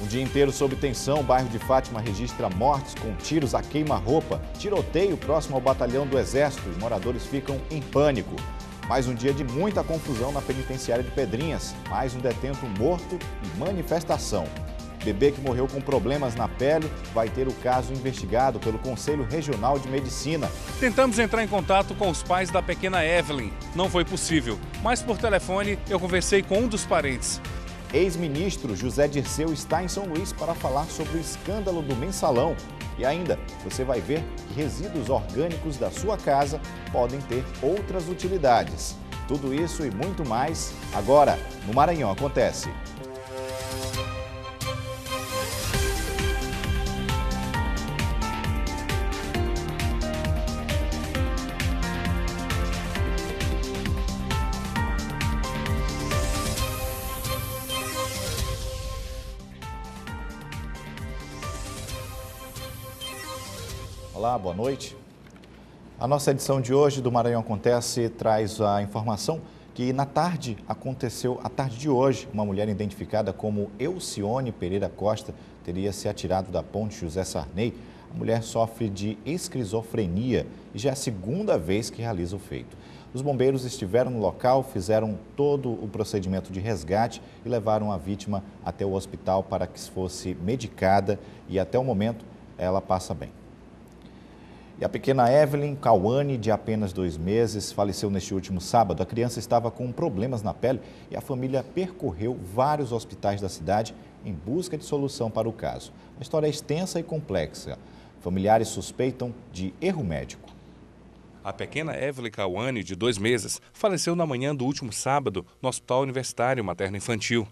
Um dia inteiro sob tensão, o bairro de Fátima registra mortes com tiros a queima-roupa, tiroteio próximo ao batalhão do Exército e moradores ficam em pânico. Mais um dia de muita confusão na penitenciária de Pedrinhas, mais um detento morto e manifestação. Bebê que morreu com problemas na pele vai ter o caso investigado pelo Conselho Regional de Medicina. Tentamos entrar em contato com os pais da pequena Evelyn. Não foi possível, mas por telefone eu conversei com um dos parentes. Ex-ministro José Dirceu está em São Luís para falar sobre o escândalo do mensalão. E ainda, você vai ver que resíduos orgânicos da sua casa podem ter outras utilidades. Tudo isso e muito mais, agora no Maranhão Acontece. Olá, boa noite. A nossa edição de hoje do Maranhão Acontece traz a informação que na tarde aconteceu, a tarde de hoje, uma mulher identificada como Elcione Pereira Costa teria se atirado da ponte José Sarney. A mulher sofre de esquizofrenia e já é a segunda vez que realiza o feito. Os bombeiros estiveram no local, fizeram todo o procedimento de resgate e levaram a vítima até o hospital para que fosse medicada e até o momento ela passa bem. E a pequena Evelyn Cauane, de apenas 2 meses, faleceu neste último sábado. A criança estava com problemas na pele e a família percorreu vários hospitais da cidade em busca de solução para o caso. A história é extensa e complexa. Familiares suspeitam de erro médico. A pequena Evelyn Cauane, de 2 meses, faleceu na manhã do último sábado no Hospital Universitário Materno-Infantil.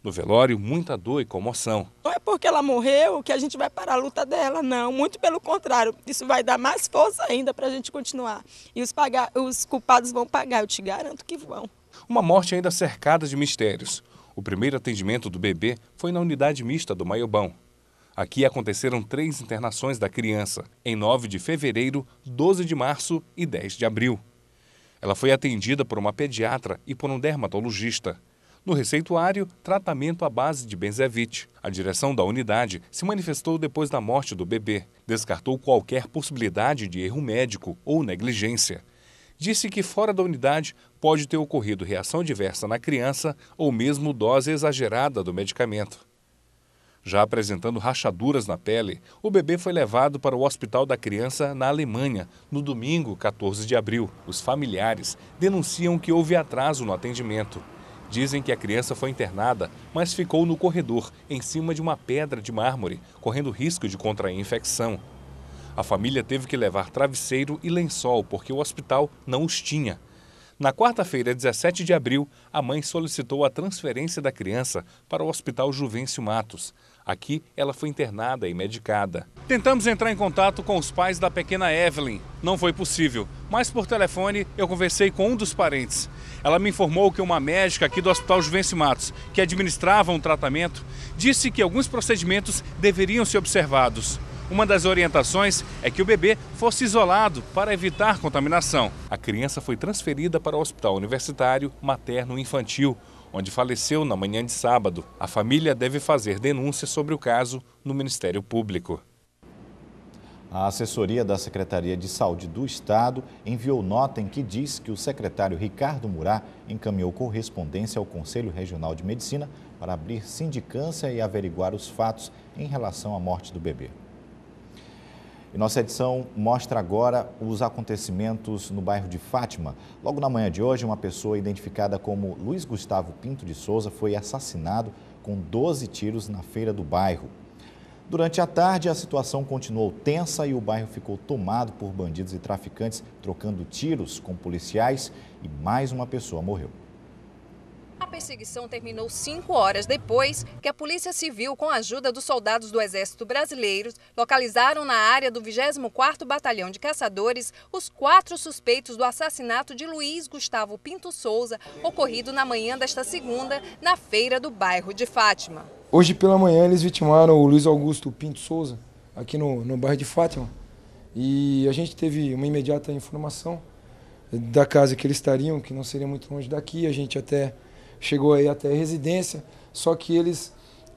No velório, muita dor e comoção. Não é porque ela morreu que a gente vai parar a luta dela, não. Muito pelo contrário, isso vai dar mais força ainda para a gente continuar. E os culpados vão pagar, eu te garanto que vão. Uma morte ainda cercada de mistérios. O primeiro atendimento do bebê foi na unidade mista do Maiobão. Aqui aconteceram 3 internações da criança, em 9 de fevereiro, 12 de março e 10 de abril. Ela foi atendida por uma pediatra e por um dermatologista. No receituário, tratamento à base de Benzevit. A direção da unidade se manifestou depois da morte do bebê. Descartou qualquer possibilidade de erro médico ou negligência. Disse que fora da unidade pode ter ocorrido reação adversa na criança ou mesmo dose exagerada do medicamento. Já apresentando rachaduras na pele, o bebê foi levado para o Hospital da Criança na Alemanha, no domingo, 14 de abril. Os familiares denunciam que houve atraso no atendimento. Dizem que a criança foi internada, mas ficou no corredor, em cima de uma pedra de mármore, correndo risco de contrair infecção. A família teve que levar travesseiro e lençol, porque o hospital não os tinha. Na quarta-feira, 17 de abril, a mãe solicitou a transferência da criança para o Hospital Juvencio Matos. Aqui, ela foi internada e medicada. Tentamos entrar em contato com os pais da pequena Evelyn. Não foi possível, mas por telefone eu conversei com um dos parentes. Ela me informou que uma médica aqui do Hospital Juvencio Matos, que administrava um tratamento, disse que alguns procedimentos deveriam ser observados. Uma das orientações é que o bebê fosse isolado para evitar contaminação. A criança foi transferida para o Hospital Universitário Materno-Infantil, onde faleceu na manhã de sábado. A família deve fazer denúncia sobre o caso no Ministério Público. A assessoria da Secretaria de Saúde do Estado enviou nota em que diz que o secretário Ricardo Murá encaminhou correspondência ao Conselho Regional de Medicina para abrir sindicância e averiguar os fatos em relação à morte do bebê. E nossa edição mostra agora os acontecimentos no bairro de Fátima. Logo na manhã de hoje, uma pessoa identificada como Luiz Gustavo Pinto de Souza foi assassinado com 12 tiros na feira do bairro. Durante a tarde, a situação continuou tensa e o bairro ficou tomado por bandidos e traficantes, trocando tiros com policiais e mais uma pessoa morreu. A perseguição terminou 5 horas depois que a Polícia Civil, com a ajuda dos soldados do Exército Brasileiro, localizaram na área do 24º Batalhão de Caçadores os 4 suspeitos do assassinato de Luiz Gustavo Pinto Souza, ocorrido na manhã desta segunda, na feira do bairro de Fátima. Hoje pela manhã eles vitimaram o Luiz Augusto Pinto Souza, aqui no bairro de Fátima. E a gente teve uma imediata informação da casa que eles estariam, que não seria muito longe daqui. A gente até chegou aí até a residência, só que eles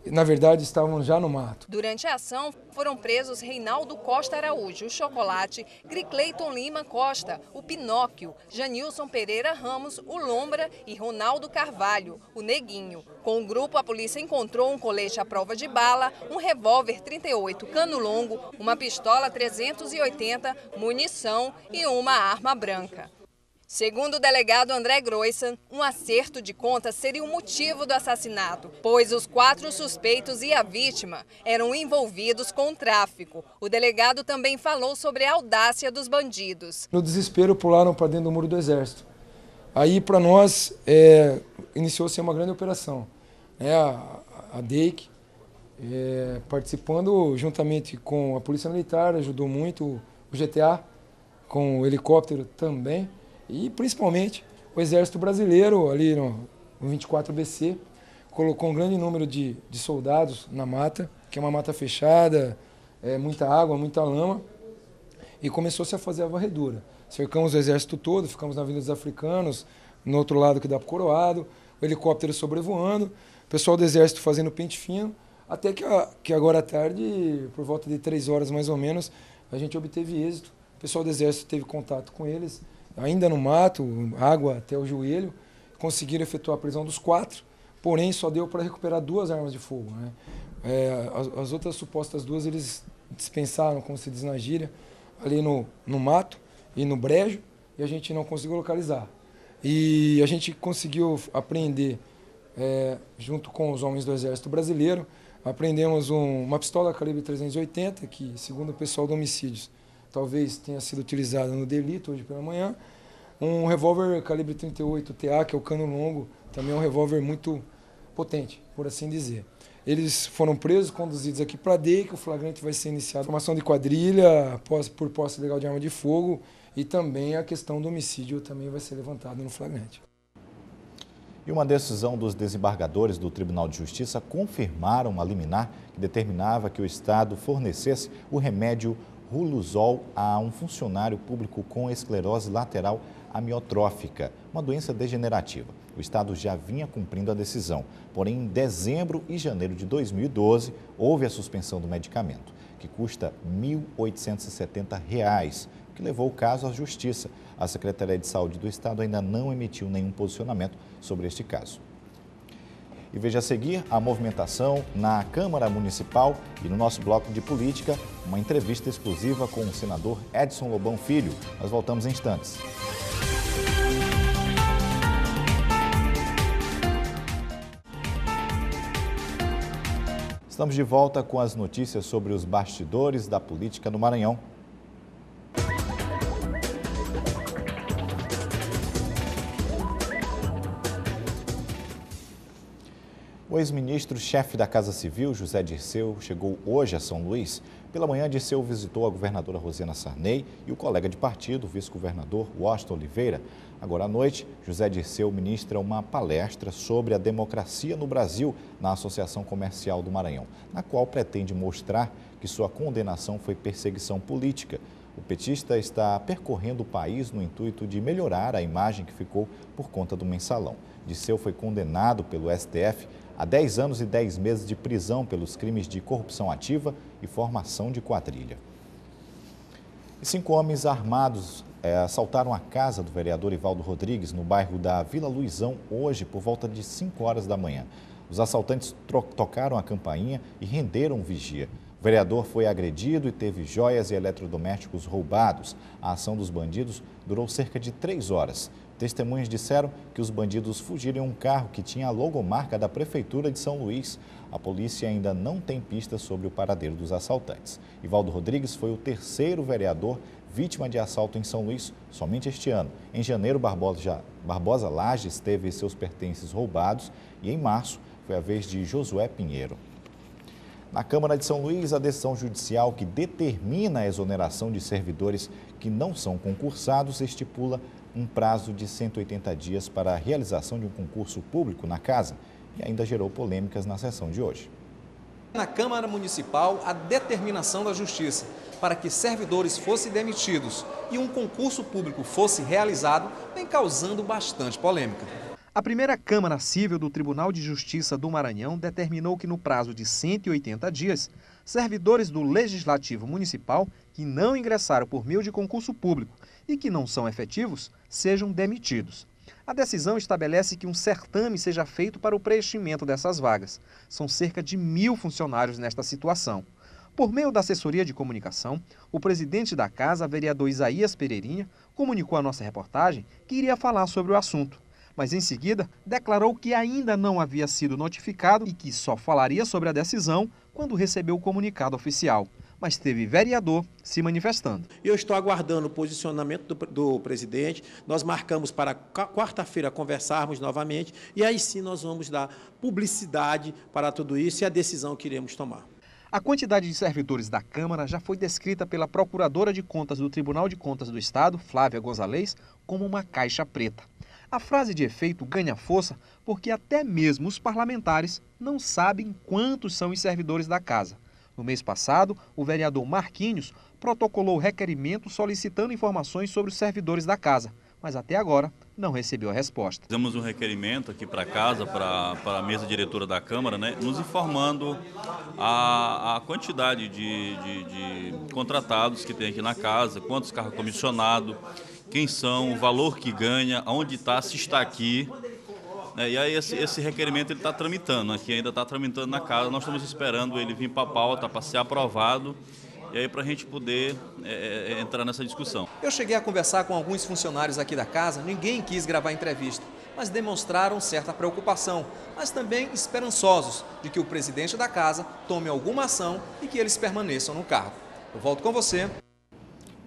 na verdade estavam já no mato. Durante a ação foram presos Reinaldo Costa Araújo, o Chocolate, Gricleiton Lima Costa, o Pinóquio, Janilson Pereira Ramos, o Lombra e Ronaldo Carvalho, o Neguinho. Com o grupo, a polícia encontrou um colete à prova de bala, um revólver 38 cano longo, uma pistola 380, munição e uma arma branca. Segundo o delegado André Groissan, um acerto de contas seria o motivo do assassinato, pois os 4 suspeitos e a vítima eram envolvidos com o tráfico. O delegado também falou sobre a audácia dos bandidos. No desespero, pularam para dentro do muro do Exército. Aí, para nós, iniciou-se uma grande operação. A DEIC, participando juntamente com a Polícia Militar, ajudou muito o GTA, com o helicóptero também. E, principalmente, o Exército Brasileiro, ali no 24BC, colocou um grande número de soldados na mata, que é uma mata fechada, muita água, muita lama, e começou-se a fazer a varredura. Cercamos o Exército todo, ficamos na Avenida dos Africanos, no outro lado que dá para o Coroado, o helicóptero sobrevoando, o pessoal do Exército fazendo pente fino, até que agora à tarde, por volta de 3 horas mais ou menos, a gente obteve êxito. O pessoal do Exército teve contato com eles, ainda no mato, água até o joelho, conseguiram efetuar a prisão dos 4, porém só deu para recuperar 2 armas de fogo. As outras supostas 2 eles dispensaram, como se diz na gíria, ali no mato e no brejo, e a gente não conseguiu localizar. E a gente conseguiu apreender, junto com os homens do Exército Brasileiro, apreendemos uma pistola calibre 380, que, segundo o pessoal do homicídios, talvez tenha sido utilizada no delito hoje pela manhã. Um revólver calibre 38 TA, que é o cano longo, também é um revólver muito potente, por assim dizer. Eles foram presos, conduzidos aqui para a DEIC, o flagrante vai ser iniciado. Formação de quadrilha, por posse ilegal de arma de fogo, e também a questão do homicídio também vai ser levantada no flagrante. E uma decisão dos desembargadores do Tribunal de Justiça confirmaram uma liminar que determinava que o Estado fornecesse o remédio Riluzol a um funcionário público com esclerose lateral amiotrófica, uma doença degenerativa. O Estado já vinha cumprindo a decisão, porém em dezembro e janeiro de 2012 houve a suspensão do medicamento, que custa R$ 1.870, o que levou o caso à Justiça. A Secretaria de Saúde do Estado ainda não emitiu nenhum posicionamento sobre este caso. E veja a seguir a movimentação na Câmara Municipal e no nosso bloco de política, uma entrevista exclusiva com o senador Edson Lobão Filho. Nós voltamos em instantes. Estamos de volta com as notícias sobre os bastidores da política no Maranhão. O ex-ministro-chefe da Casa Civil, José Dirceu, chegou hoje a São Luís. Pela manhã, Dirceu visitou a governadora Rosiana Sarney e o colega de partido, o vice-governador Washington Oliveira. Agora à noite, José Dirceu ministra uma palestra sobre a democracia no Brasil na Associação Comercial do Maranhão, na qual pretende mostrar que sua condenação foi perseguição política. O petista está percorrendo o país no intuito de melhorar a imagem que ficou por conta do mensalão. Dirceu foi condenado pelo STF a 10 anos e 10 meses de prisão pelos crimes de corrupção ativa e formação de quadrilha. E 5 homens armados assaltaram a casa do vereador Ivaldo Rodrigues, no bairro da Vila Luizão, hoje por volta de 5 horas da manhã. Os assaltantes tocaram a campainha e renderam o vigia. O vereador foi agredido e teve joias e eletrodomésticos roubados. A ação dos bandidos durou cerca de 3 horas. Testemunhas disseram que os bandidos fugiram em um carro que tinha a logomarca da Prefeitura de São Luís. A polícia ainda não tem pistas sobre o paradeiro dos assaltantes. Ivaldo Rodrigues foi o 3º vereador vítima de assalto em São Luís somente este ano. Em janeiro, Barbosa Lages teve seus pertences roubados e em março foi a vez de Josué Pinheiro. Na Câmara de São Luís, a decisão judicial que determina a exoneração de servidores que não são concursados estipula um prazo de 180 dias para a realização de um concurso público na casa e ainda gerou polêmicas na sessão de hoje. Na Câmara Municipal, a determinação da Justiça para que servidores fossem demitidos e um concurso público fosse realizado vem causando bastante polêmica. A primeira Câmara Cível do Tribunal de Justiça do Maranhão determinou que no prazo de 180 dias, servidores do Legislativo Municipal que não ingressaram por meio de concurso público e que não são efetivos sejam demitidos. A decisão estabelece que um certame seja feito para o preenchimento dessas vagas. São cerca de 1.000 funcionários nesta situação. Por meio da assessoria de comunicação, o presidente da casa, vereador Isaías Pereirinha, comunicou à nossa reportagem que iria falar sobre o assunto. Mas em seguida declarou que ainda não havia sido notificado e que só falaria sobre a decisão quando recebeu o comunicado oficial. Mas teve vereador se manifestando. Eu estou aguardando o posicionamento do presidente. Nós marcamos para quarta-feira conversarmos novamente e aí sim nós vamos dar publicidade para tudo isso e a decisão que iremos tomar. A quantidade de servidores da Câmara já foi descrita pela Procuradora de Contas do Tribunal de Contas do Estado, Flávia Gonzalez, como uma caixa preta. A frase de efeito ganha força porque até mesmo os parlamentares não sabem quantos são os servidores da casa. No mês passado, o vereador Marquinhos protocolou requerimento solicitando informações sobre os servidores da casa, mas até agora não recebeu a resposta. Fizemos um requerimento aqui para casa, para a mesa diretora da Câmara, né, nos informando a quantidade de contratados que tem aqui na casa, quantos carros comissionados, quem são, o valor que ganha, onde está, se está aqui. E aí esse requerimento ele está tramitando, aqui ainda está tramitando na casa, nós estamos esperando ele vir para a pauta, para ser aprovado, e aí para a gente poder entrar nessa discussão. Eu cheguei a conversar com alguns funcionários aqui da casa, ninguém quis gravar entrevista, mas demonstraram certa preocupação, mas também esperançosos de que o presidente da casa tome alguma ação e que eles permaneçam no cargo. Eu volto com você.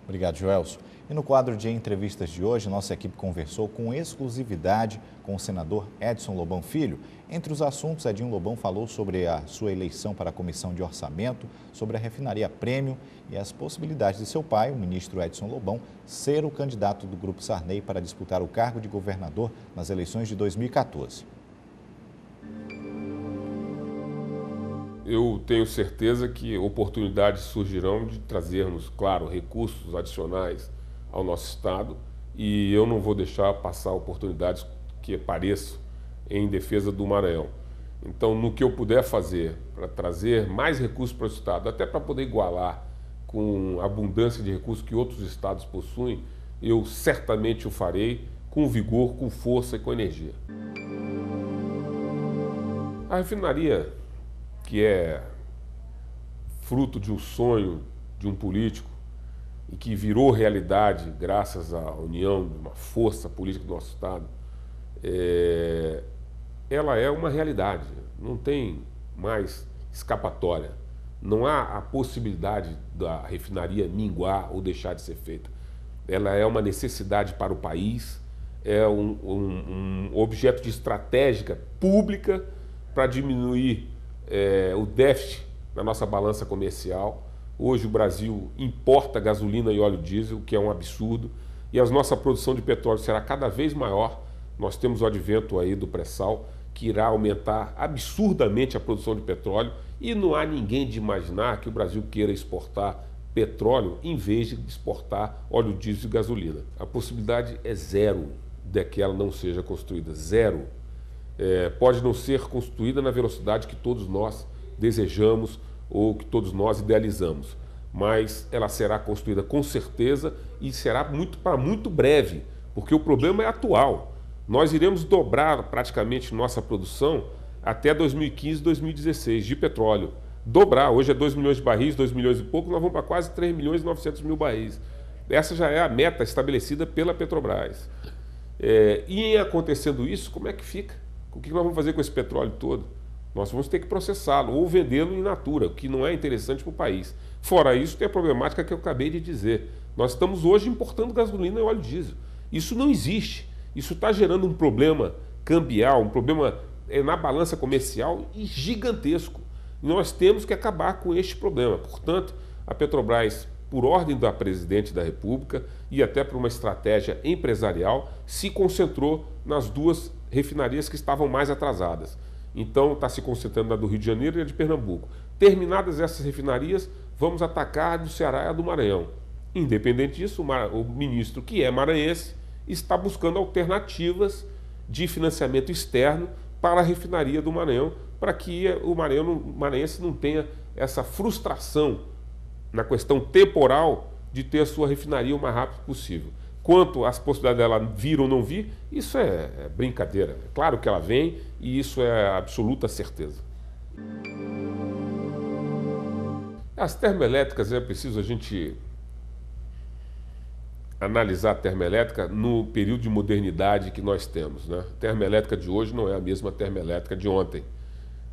Obrigado, Joelson. E no quadro de entrevistas de hoje, nossa equipe conversou com exclusividade com o senador Edson Lobão Filho. Entre os assuntos, Edinho Lobão falou sobre a sua eleição para a Comissão de Orçamento, sobre a refinaria Prêmio e as possibilidades de seu pai, o ministro Edson Lobão, ser o candidato do Grupo Sarney para disputar o cargo de governador nas eleições de 2014. Eu tenho certeza que oportunidades surgirão de trazermos, claro, recursos adicionais ao nosso Estado e eu não vou deixar passar oportunidades que apareçam em defesa do Maranhão. Então, no que eu puder fazer para trazer mais recursos para o Estado, até para poder igualar com a abundância de recursos que outros estados possuem, eu certamente o farei com vigor, com força e com energia. A refinaria, que é fruto de um sonho de um político e que virou realidade graças à união de uma força política do nosso Estado, ela é uma realidade, não tem mais escapatória. Não há a possibilidade da refinaria minguar ou deixar de ser feita. Ela é uma necessidade para o país, é um objeto de estratégia pública para diminuir o déficit na nossa balança comercial. Hoje o Brasil importa gasolina e óleo diesel, que é um absurdo, e a nossa produção de petróleo será cada vez maior. Nós temos o advento aí do pré-sal, que irá aumentar absurdamente a produção de petróleo, e não há ninguém de imaginar que o Brasil queira exportar petróleo em vez de exportar óleo diesel e gasolina. A possibilidade é zero de que ela não seja construída, zero. Pode não ser construída na velocidade que todos nós desejamos ou que todos nós idealizamos, mas ela será construída com certeza e será para muito breve, porque o problema é atual. Nós iremos dobrar praticamente nossa produção até 2015, 2016 de petróleo. Dobrar, hoje é 2 milhões de barris, 2 milhões e pouco, nós vamos para quase 3 milhões e 900 mil barris. Essa já é a meta estabelecida pela Petrobras. E em acontecendo isso, como é que fica? O que nós vamos fazer com esse petróleo todo? Nós vamos ter que processá-lo ou vendê-lo in natura, o que não é interessante para o país. Fora isso, tem a problemática que eu acabei de dizer. Nós estamos hoje importando gasolina e óleo diesel. Isso não existe. Isso está gerando um problema cambial, um problema na balança comercial e gigantesco. E nós temos que acabar com este problema. Portanto, a Petrobras, por ordem da Presidente da República e até por uma estratégia empresarial, se concentrou nas duas refinarias que estavam mais atrasadas. Então, está se concentrando na do Rio de Janeiro e a de Pernambuco. Terminadas essas refinarias, vamos atacar a do Ceará e a do Maranhão. Independente disso, o ministro, que é maranhense, está buscando alternativas de financiamento externo para a refinaria do Maranhão, para que o maranhense não tenha essa frustração na questão temporal de ter a sua refinaria o mais rápido possível. Quanto às possibilidades dela vir ou não vir, isso é brincadeira. É claro que ela vem e isso é absoluta certeza. As termoelétricas, é preciso a gente analisar a termoelétrica no período de modernidade que nós temos, né? A termoelétrica de hoje não é a mesma termoelétrica de ontem.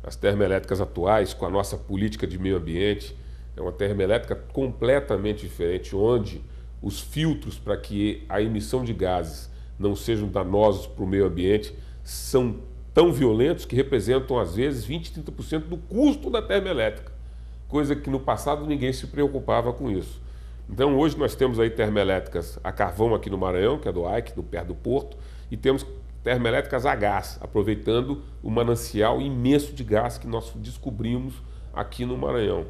As termoelétricas atuais, com a nossa política de meio ambiente, é uma termoelétrica completamente diferente, onde os filtros para que a emissão de gases não sejam danosos para o meio ambiente são tão violentos que representam, às vezes, 20%, 30% do custo da termoelétrica, coisa que no passado ninguém se preocupava com isso. Então, hoje nós temos aí termoelétricas a carvão aqui no Maranhão, que é do AIC, perto do Porto, e temos termoelétricas a gás, aproveitando o manancial imenso de gás que nós descobrimos aqui no Maranhão.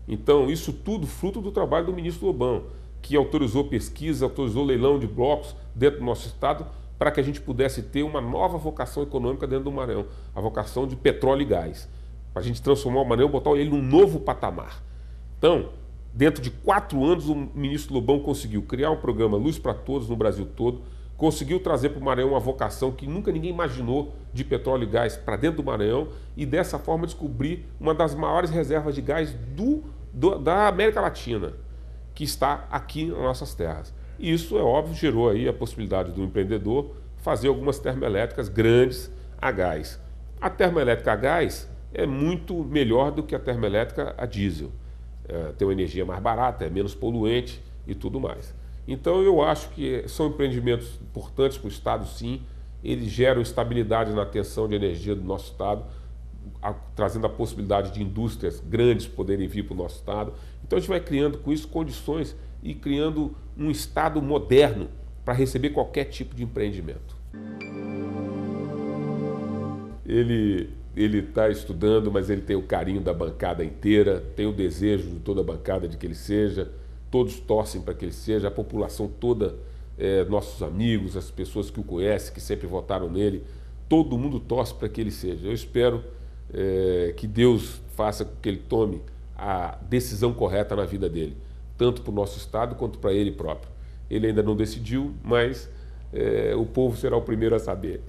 Então, isso tudo fruto do trabalho do ministro Lobão, que autorizou pesquisa, autorizou leilão de blocos dentro do nosso estado, para que a gente pudesse ter uma nova vocação econômica dentro do Maranhão, a vocação de petróleo e gás, para a gente transformar o Maranhão, botar ele num novo patamar. Então, dentro de 4 anos, o ministro Lobão conseguiu criar um programa Luz para Todos no Brasil todo, conseguiu trazer para o Maranhão uma vocação que nunca ninguém imaginou de petróleo e gás para dentro do Maranhão e dessa forma descobrir uma das maiores reservas de gás da América Latina, que está aqui nas nossas terras. E isso, é óbvio, gerou aí a possibilidade do empreendedor fazer algumas termoelétricas grandes a gás. A termoelétrica a gás é muito melhor do que a termoelétrica a diesel. Tem uma energia mais barata, é menos poluente e tudo mais. Então eu acho que são empreendimentos importantes para o Estado, sim. Eles geram estabilidade na atenção de energia do nosso Estado, trazendo a possibilidade de indústrias grandes poderem vir para o nosso Estado. Então a gente vai criando com isso condições e criando um Estado moderno para receber qualquer tipo de empreendimento. Ele está estudando, mas ele tem o carinho da bancada inteira, tem o desejo de toda a bancada de que ele seja, todos torcem para que ele seja, a população toda, nossos amigos, as pessoas que o conhecem, que sempre votaram nele, todo mundo torce para que ele seja. Eu espero que Deus faça com que ele tome a decisão correta na vida dele, tanto para o nosso Estado quanto para ele próprio. Ele ainda não decidiu, mas o povo será o primeiro a saber.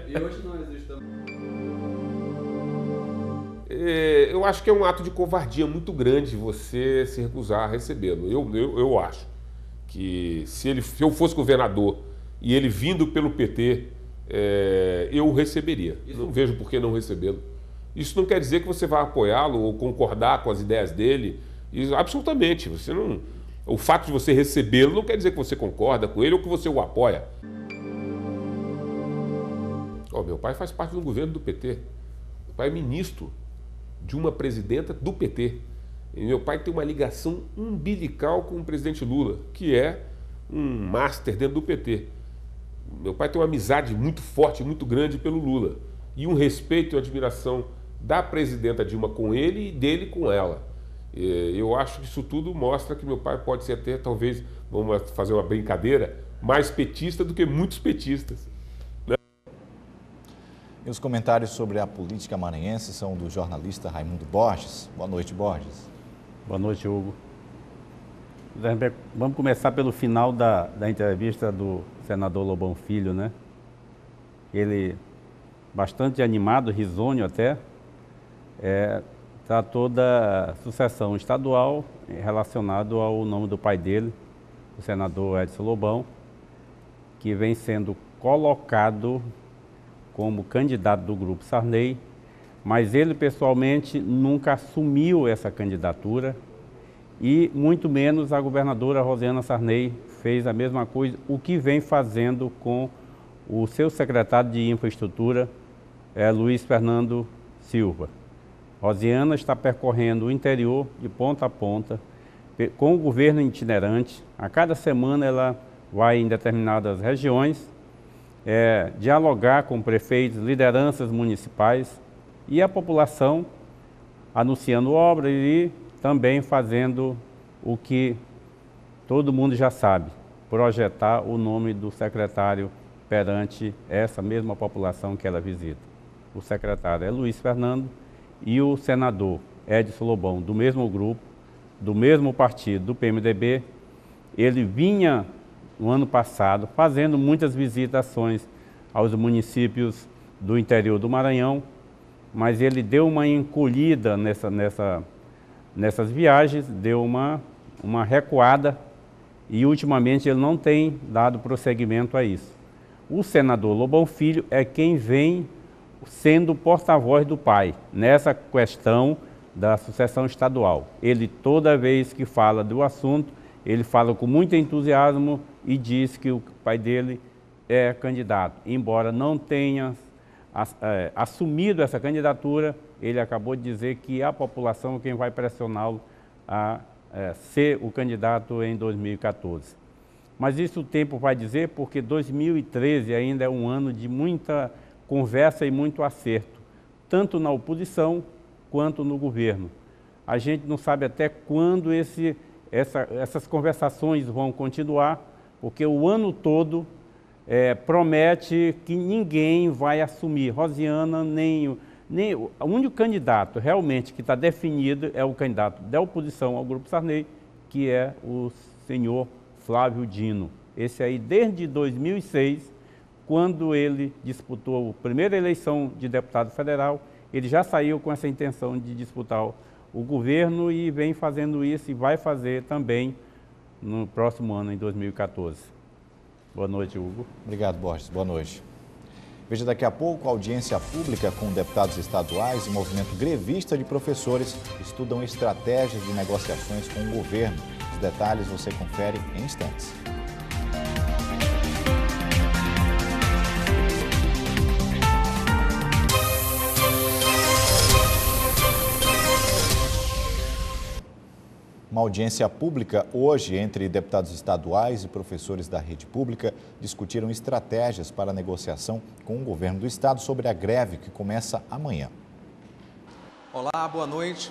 E hoje nós estamos... Eu acho que é um ato de covardia muito grande você se recusar a recebê-lo. Eu acho que se eu fosse governador e ele vindo pelo PT, eu o receberia. Não vejo por que não recebê-lo. Isso não quer dizer que você vai apoiá-lo ou concordar com as ideias dele. Absolutamente. Você não... O fato de você recebê-lo não quer dizer que você concorda com ele ou que você o apoia. Meu pai faz parte do governo do PT. Meu pai é ministro de uma presidenta do PT. E meu pai tem uma ligação umbilical com o presidente Lula, que é um master dentro do PT. Meu pai tem uma amizade muito forte, muito grande pelo Lula. E um respeito e uma admiração da presidenta Dilma com ele e dele com ela. Eu acho que isso tudo mostra que meu pai pode ser até, talvez, vamos fazer uma brincadeira, mais petista do que muitos petistas. Né? E os comentários sobre a política maranhense são do jornalista Raimundo Borges. Boa noite, Borges. Boa noite, Hugo. Vamos começar pelo final da entrevista do senador Lobão Filho, né? Ele, bastante animado, risonho até, tratou da sucessão estadual relacionado ao nome do pai dele, o senador Edson Lobão, que vem sendo colocado como candidato do Grupo Sarney, mas ele pessoalmente nunca assumiu essa candidatura e muito menos a governadora Rosiana Sarney fez a mesma coisa, o que vem fazendo com o seu secretário de Infraestrutura, Luiz Fernando Silva. Rosiana está percorrendo o interior de ponta a ponta, com o governo itinerante. A cada semana ela vai em determinadas regiões, dialogar com prefeitos, lideranças municipais e a população anunciando obras e também fazendo o que todo mundo já sabe, projetar o nome do secretário perante essa mesma população que ela visita. O secretário é Luiz Fernando e o senador Edson Lobão, do mesmo grupo, do mesmo partido, do PMDB. Ele vinha, no ano passado, fazendo muitas visitações aos municípios do interior do Maranhão, mas ele deu uma encolhida nessas viagens, deu uma recuada e, ultimamente, ele não tem dado prosseguimento a isso. O senador Lobão Filho é quem vem sendo porta-voz do pai nessa questão da sucessão estadual. Ele, toda vez que fala do assunto, ele fala com muito entusiasmo e diz que o pai dele é candidato. Embora não tenha assumido essa candidatura, ele acabou de dizer que a população é quem vai pressioná-lo a ser o candidato em 2014. Mas isso o tempo vai dizer, porque 2013 ainda é um ano de muita conversa e muito acerto, tanto na oposição quanto no governo. A gente não sabe até quando essas conversações vão continuar, porque o ano todo promete que ninguém vai assumir. Rosiana, nem o único candidato realmente que está definido é o candidato da oposição ao Grupo Sarney, que é o senhor Flávio Dino. Esse aí, desde 2006, quando ele disputou a primeira eleição de deputado federal, ele já saiu com essa intenção de disputar o governo e vem fazendo isso e vai fazer também no próximo ano, em 2014. Boa noite, Hugo. Obrigado, Borges. Boa noite. Veja daqui a pouco, audiência pública com deputados estaduais e movimento grevista de professores estudam estratégias de negociações com o governo. Os detalhes você confere em instantes. Uma audiência pública hoje entre deputados estaduais e professores da rede pública discutiram estratégias para a negociação com o governo do estado sobre a greve que começa amanhã. Olá, boa noite.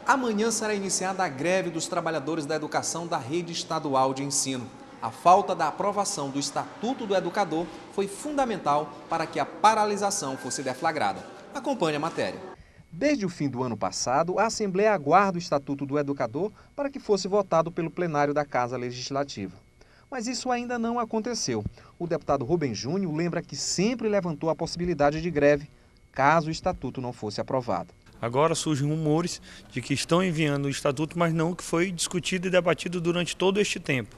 Amanhã será iniciada a greve dos trabalhadores da educação da rede estadual de ensino. A falta da aprovação do Estatuto do Educador foi fundamental para que a paralisação fosse deflagrada. Acompanhe a matéria. Desde o fim do ano passado, a Assembleia aguarda o Estatuto do Educador para que fosse votado pelo plenário da Casa Legislativa. Mas isso ainda não aconteceu. O deputado Rubens Júnior lembra que sempre levantou a possibilidade de greve, caso o Estatuto não fosse aprovado. Agora surgem rumores de que estão enviando o Estatuto, mas não o que foi discutido e debatido durante todo este tempo.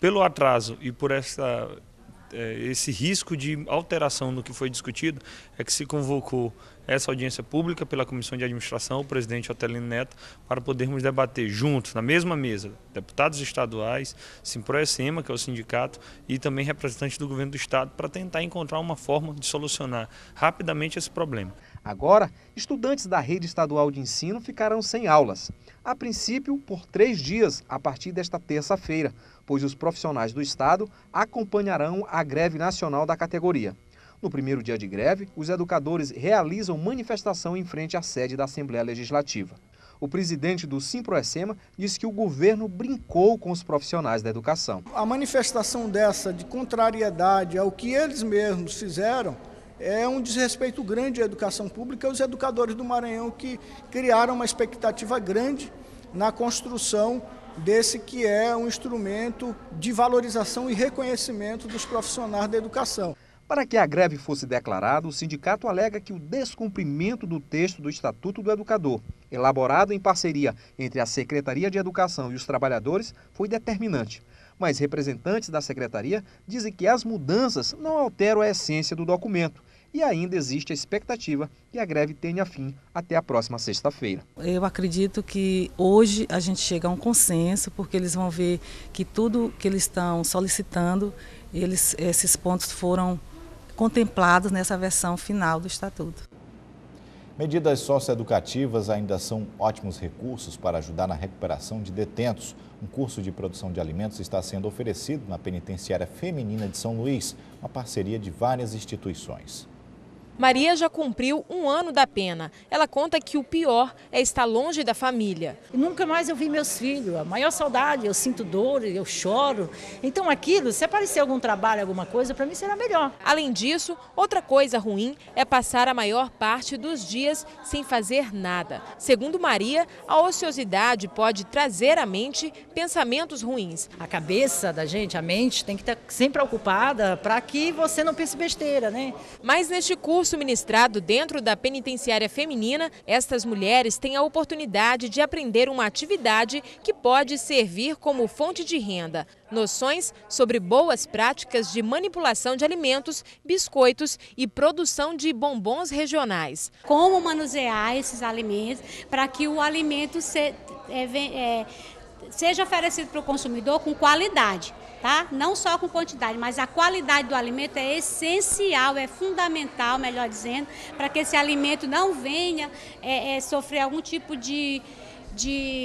Pelo atraso e por esse risco de alteração no que foi discutido, é que se convocou essa audiência pública pela Comissão de Administração, o presidente Otelino Neto, para podermos debater juntos, na mesma mesa, deputados estaduais, Simproecema, que é o sindicato, e também representantes do governo do estado, para tentar encontrar uma forma de solucionar rapidamente esse problema. Agora, estudantes da rede estadual de ensino ficarão sem aulas. A princípio, por 3 dias, a partir desta terça-feira, pois os profissionais do estado acompanharão a greve nacional da categoria. No primeiro dia de greve, os educadores realizam manifestação em frente à sede da Assembleia Legislativa. O presidente do Simproecema disse que o governo brincou com os profissionais da educação. A manifestação dessa de contrariedade ao que eles mesmos fizeram é um desrespeito grande à educação pública e aos educadores do Maranhão, que criaram uma expectativa grande na construção desse que é um instrumento de valorização e reconhecimento dos profissionais da educação. Para que a greve fosse declarada, o sindicato alega que o descumprimento do texto do Estatuto do Educador, elaborado em parceria entre a Secretaria de Educação e os trabalhadores, foi determinante. Mas representantes da Secretaria dizem que as mudanças não alteram a essência do documento e ainda existe a expectativa que a greve tenha fim até a próxima sexta-feira. Eu acredito que hoje a gente chega a um consenso, porque eles vão ver que tudo que eles estão solicitando, esses pontos foram contemplados nessa versão final do Estatuto. Medidas socioeducativas ainda são ótimos recursos para ajudar na recuperação de detentos. Um curso de produção de alimentos está sendo oferecido na Penitenciária Feminina de São Luís, uma parceria de várias instituições. Maria já cumpriu 1 ano da pena. Ela conta que o pior é estar longe da família. Nunca mais eu vi meus filhos. A maior saudade, eu sinto dor, eu choro. Então aquilo, se aparecer algum trabalho, alguma coisa, para mim será melhor. Além disso, outra coisa ruim é passar a maior parte dos dias sem fazer nada. Segundo Maria, a ociosidade pode trazer à mente pensamentos ruins. A cabeça da gente, a mente, tem que estar sempre ocupada para que você não pense besteira, né? Mas neste curso ministrado dentro da penitenciária feminina, estas mulheres têm a oportunidade de aprender uma atividade que pode servir como fonte de renda. Noções sobre boas práticas de manipulação de alimentos, biscoitos e produção de bombons regionais. Como manusear esses alimentos para que o alimento seja oferecido para o consumidor com qualidade. Tá? Não só com quantidade, mas a qualidade do alimento é essencial, é fundamental, melhor dizendo, para que esse alimento não venha sofrer algum tipo de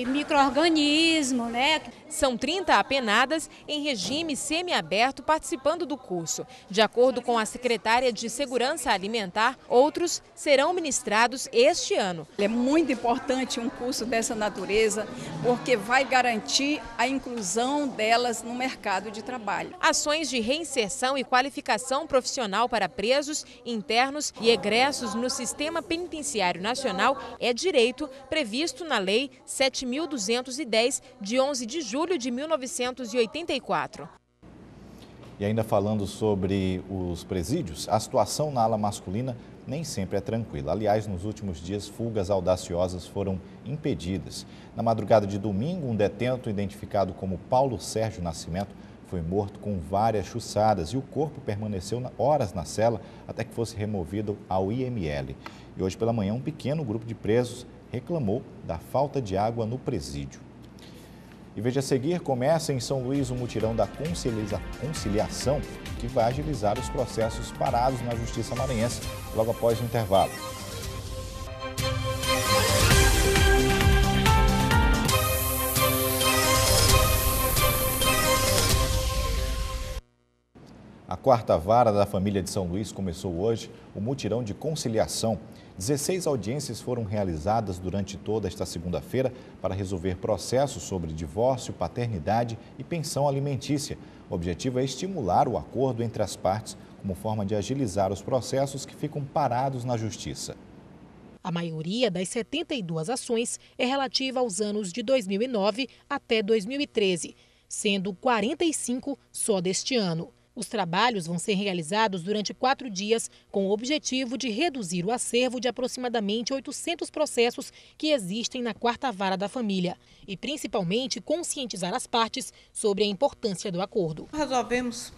micro-organismo, né? São 30 apenadas em regime semiaberto participando do curso. De acordo com a secretária de Segurança Alimentar, outros serão ministrados este ano. É muito importante um curso dessa natureza, porque vai garantir a inclusão delas no mercado de trabalho. Ações de reinserção e qualificação profissional para presos, internos e egressos no Sistema Penitenciário Nacional é direito previsto na Lei 7.210, de 11 de julho de 1984. E ainda falando sobre os presídios, a situação na ala masculina nem sempre é tranquila. Aliás, nos últimos dias, fugas audaciosas foram impedidas. Na madrugada de domingo, um detento identificado como Paulo Sérgio Nascimento foi morto com várias chuçadas e o corpo permaneceu horas na cela até que fosse removido ao IML. E hoje pela manhã, um pequeno grupo de presos reclamou da falta de água no presídio. E veja a seguir, começa em São Luís o mutirão da conciliação, que vai agilizar os processos parados na Justiça Maranhense, logo após o intervalo. A 4ª Vara da Família de São Luís começou hoje o mutirão de conciliação. 16 audiências foram realizadas durante toda esta segunda-feira para resolver processos sobre divórcio, paternidade e pensão alimentícia. O objetivo é estimular o acordo entre as partes como forma de agilizar os processos que ficam parados na Justiça. A maioria das 72 ações é relativa aos anos de 2009 até 2013, sendo 45 só deste ano. Os trabalhos vão ser realizados durante 4 dias com o objetivo de reduzir o acervo de aproximadamente 800 processos que existem na 4ª Vara da Família e principalmente conscientizar as partes sobre a importância do acordo. Resolvemos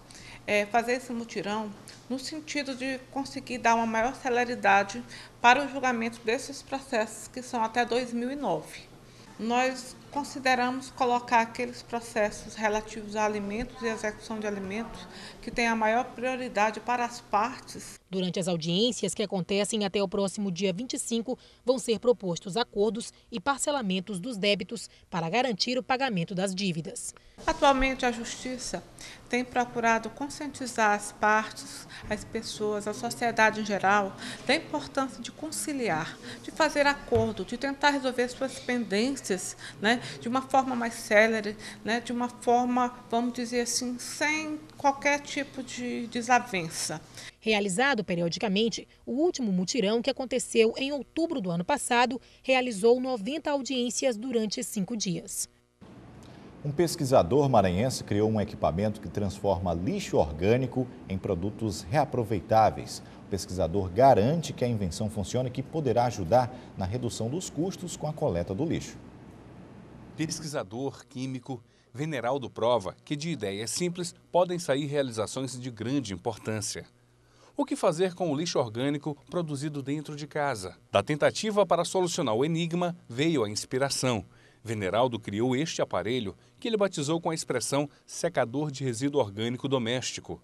fazer esse mutirão no sentido de conseguir dar uma maior celeridade para o julgamento desses processos que são até 2009. Nós consideramos colocar aqueles processos relativos a alimentos e execução de alimentos que têm a maior prioridade para as partes. Durante as audiências, que acontecem até o próximo dia 25, vão ser propostos acordos e parcelamentos dos débitos para garantir o pagamento das dívidas. Atualmente, a Justiça tem procurado conscientizar as partes, as pessoas, a sociedade em geral, da importância de conciliar, de fazer acordo, de tentar resolver suas pendências, né, de uma forma mais célere, né, de uma forma, vamos dizer assim, sem qualquer tipo de desavença. Realizado periodicamente, o último mutirão, que aconteceu em outubro do ano passado, realizou 90 audiências durante 5 dias. Um pesquisador maranhense criou um equipamento que transforma lixo orgânico em produtos reaproveitáveis. O pesquisador garante que a invenção funciona e que poderá ajudar na redução dos custos com a coleta do lixo. Pesquisador químico Veneraldo prova que de ideias simples podem sair realizações de grande importância. O que fazer com o lixo orgânico produzido dentro de casa? Da tentativa para solucionar o enigma veio a inspiração. Veneraldo criou este aparelho que ele batizou com a expressão secador de resíduo orgânico doméstico.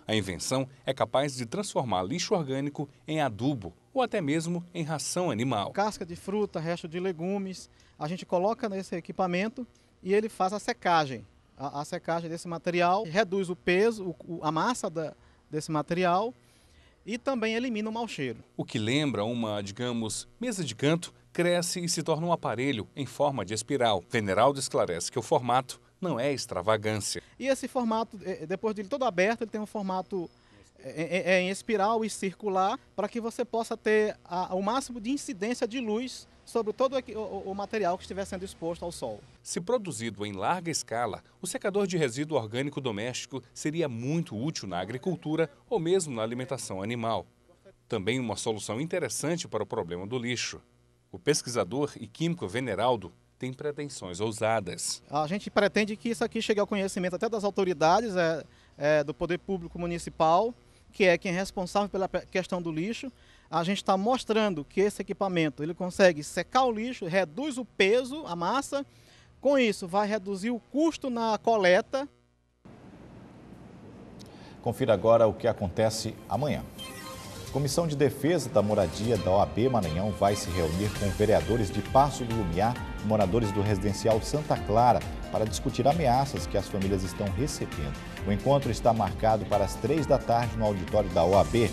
A invenção é capaz de transformar lixo orgânico em adubo ou até mesmo em ração animal. Casca de fruta, resto de legumes, a gente coloca nesse equipamento e ele faz a secagem. A secagem desse material reduz o peso, a massa desse material e também elimina o mau cheiro. O que lembra uma, digamos, mesa de canto, cresce e se torna um aparelho em forma de espiral. Veneraldo esclarece que o formato não é extravagância. E esse formato, depois dele todo aberto, ele tem um formato em espiral e circular, para que você possa ter o máximo de incidência de luz sobre todo o material que estiver sendo exposto ao sol. Se produzido em larga escala, o secador de resíduo orgânico doméstico seria muito útil na agricultura ou mesmo na alimentação animal. Também uma solução interessante para o problema do lixo. O pesquisador e químico Veneraldo tem pretensões ousadas. A gente pretende que isso aqui chegue ao conhecimento até das autoridades do poder público municipal, que é quem é responsável pela questão do lixo. A gente está mostrando que esse equipamento ele consegue secar o lixo, reduz o peso, a massa. Com isso, vai reduzir o custo na coleta. Confira agora o que acontece amanhã. A Comissão de Defesa da Moradia da OAB Maranhão vai se reunir com vereadores de Passo do Lumiar e moradores do residencial Santa Clara para discutir ameaças que as famílias estão recebendo. O encontro está marcado para as 3 da tarde no auditório da OAB.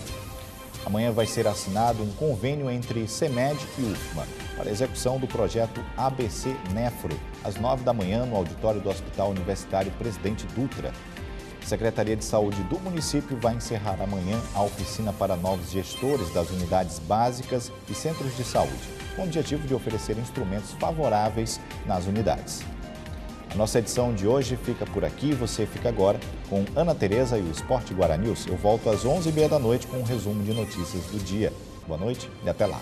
Amanhã vai ser assinado um convênio entre CEMED e UFMA para a execução do projeto ABC Nefro, às 9 da manhã no auditório do Hospital Universitário Presidente Dutra. A Secretaria de Saúde do município vai encerrar amanhã a oficina para novos gestores das unidades básicas e centros de saúde, com o objetivo de oferecer instrumentos favoráveis nas unidades. A nossa edição de hoje fica por aqui. Você fica agora com Ana Tereza e o Esporte Guaranews. Eu volto às 11h30 da noite com um resumo de notícias do dia. Boa noite e até lá.